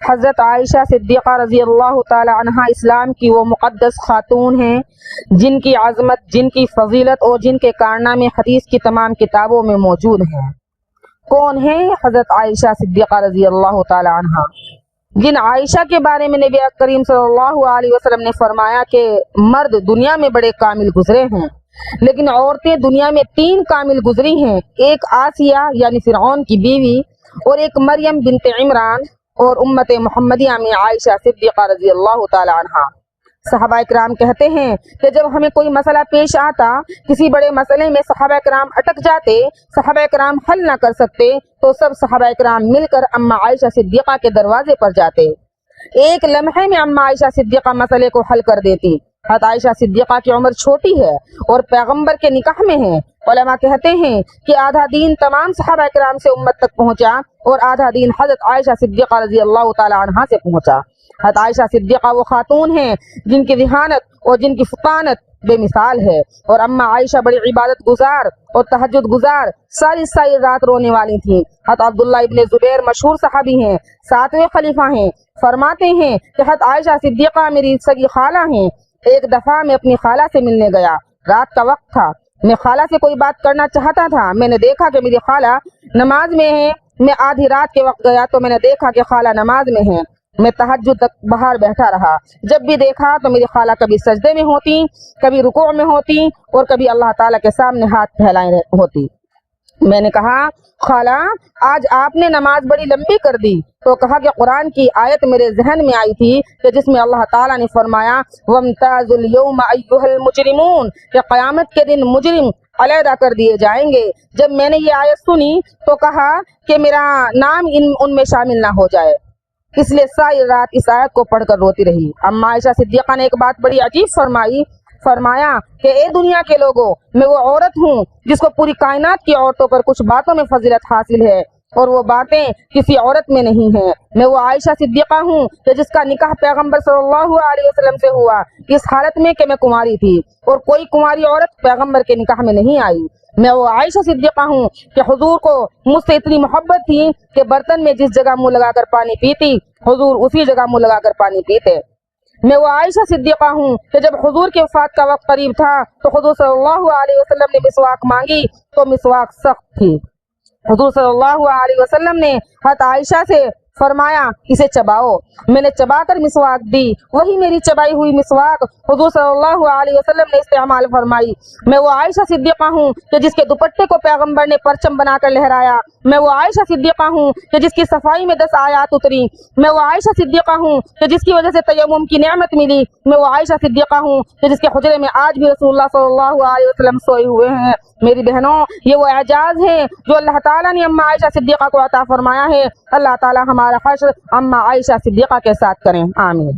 حضرت عائشہ صدیقہ رضی اللہ تعالی عنہا اسلام کی وہ مقدس خاتون ہیں جن کی عظمت، جن کی فضیلت اور جن کے کارنامے حدیث کی تمام کتابوں میں موجود ہیں۔ کون ہیں حضرت عائشہ صدیقہ رضی اللہ تعالی عنہا؟ جن عائشہ کے بارے میں نبی کریم صلی اللہ علیہ وسلم نے فرمایا کہ مرد دنیا میں بڑے کامل گزرے ہیں، لیکن عورتیں دنیا میں 3 کامل گزری ہیں، ایک آسیہ یعنی فرعون کی بیوی، اور ایک مریم بنت عمران، اور امت محمدیہ میں عائشہ صدیقہ رضی اللہ تعالی عنہا۔ صحابہ کرام کہتے ہیں کہ جب ہمیں کوئی مسئلہ پیش آتا، کسی بڑے مسئلے میں صحابہ کرام اٹک جاتے، صحابہ کرام حل نہ کر سکتے، تو سب صحابہ کرام مل کر اماں عائشہ صدیقہ کے دروازے پر جاتے۔ ایک لمحے میں اماں عائشہ صدیقہ مسئلے کو حل کر دیتی۔ حضرت عائشہ صدیقہ کی عمر چھوٹی ہے اور پیغمبر کے نکاح میں ہیں۔ علماء کہتے ہیں کہ آدھا دین تمام صحابہ کرام سے امت تک پہنچا اور آدھا دین حضرت عائشہ صدیقہ رضی اللہ تعالی عنہا سے پہنچا۔ حضرت عائشہ صدیقہ وہ خاتون ہیں جن کی ذہانت اور جن کی فطانت بے مثال ہے، اور اماں عائشہ بڑی عبادت گزار اور تہجد گزار، ساری رات رونے والی تھیں۔ حضرت عبداللہ ابن زبیر مشہور صحابی ہیں، 7ویں خلیفہ ہیں، فرماتے ہیں کہ حضرت عائشہ صدیقہ میری سگی خالہ ہیں۔ ایک دفعہ میں اپنی خالہ سے ملنے گیا، رات کا وقت تھا، میں خالہ سے کوئی بات کرنا چاہتا تھا، میں نے دیکھا کہ میری خالہ نماز میں ہے۔ میں آدھی رات کے وقت گیا تو میں نے دیکھا کہ خالہ نماز میں ہے۔ میں تہجد تک باہر بیٹھا رہا، جب بھی دیکھا تو میری خالہ کبھی سجدے میں ہوتی، کبھی رکوع میں ہوتی، اور کبھی اللہ تعالیٰ کے سامنے ہاتھ پھیلائے ہوتی۔ میں نے کہا خالہ آج آپ نے نماز بڑی لمبی کر دی، تو کہا کہ قرآن کی آیت میرے ذہن میں آئی تھی کہ جس میں اللہ تعالیٰ نے فرمایا وَامْتَازُوا الْيَوْمَ أَيُّهَا الْمُجْرِمُونَ کہ قیامت کے دن مجرم علیحدہ کر دیے جائیں گے۔ جب میں نے یہ آیت سنی تو کہا کہ میرا نام ان میں شامل نہ ہو جائے، اس لیے ساری رات اس آیت کو پڑھ کر روتی رہی۔ اماں عائشہ صدیقہ نے ایک بات بڑی عجیب فرمایا کہ اے دنیا کے لوگوں، میں وہ عورت ہوں جس کو پوری کائنات کی عورتوں پر کچھ باتوں میں فضیلت حاصل ہے، اور وہ باتیں کسی عورت میں نہیں ہیں۔ میں وہ عائشہ صدیقہ ہوں کہ جس کا نکاح پیغمبر صلی اللہ علیہ وسلم سے ہوا، اس حالت میں کہ میں کنواری تھی، اور کوئی کنواری عورت پیغمبر کے نکاح میں نہیں آئی۔ میں وہ عائشہ صدیقہ ہوں کہ حضور کو مجھ سے اتنی محبت تھی کہ برتن میں جس جگہ منہ لگا کر پانی پیتی، حضور اسی جگہ منہ لگا کر پانی پیتے۔ میں وہ عائشہ صدیقہ ہوں کہ جب حضور کے وفات کا وقت قریب تھا تو حضور صلی اللہ علیہ وسلم نے مسواک مانگی تو مسواک سخت تھی۔ حضور صلی اللہ علیہ وسلم نے حضرت عائشہ سے فرمایا اسے چباؤ، میں نے چبا کر مسواک دی، وہی میری چبائی ہوئی مسواک حضور صلی اللہ علیہ وسلم نے استعمال فرمائی۔ میں وہ عائشہ صدیقہ ہوں کہ جس کے دوپٹے کو پیغمبر نے پرچم بنا کر لہرایا۔ میں وہ عائشہ صدیقہ ہوں کہ جس کی صفائی میں 10 آیات اتری۔ میں وہ عائشہ صدیقہ ہوں کہ جس کی وجہ سے تیمم کی نعمت ملی۔ میں وہ عائشہ صدیقہ ہوں کہ جس کے حجرے میں آج بھی رسول اللہ صلی اللہ علیہ وسلم سوئے ہوئے ہیں۔ میری بہنوں، یہ وہ اعجاز ہے جو اللہ تعالیٰ نے اماں عائشہ صدیقہ کو عطا فرمایا ہے۔ اللہ تعالیٰ ہمارا حشر اماں عائشہ صدیقہ کے ساتھ کریں، آمین۔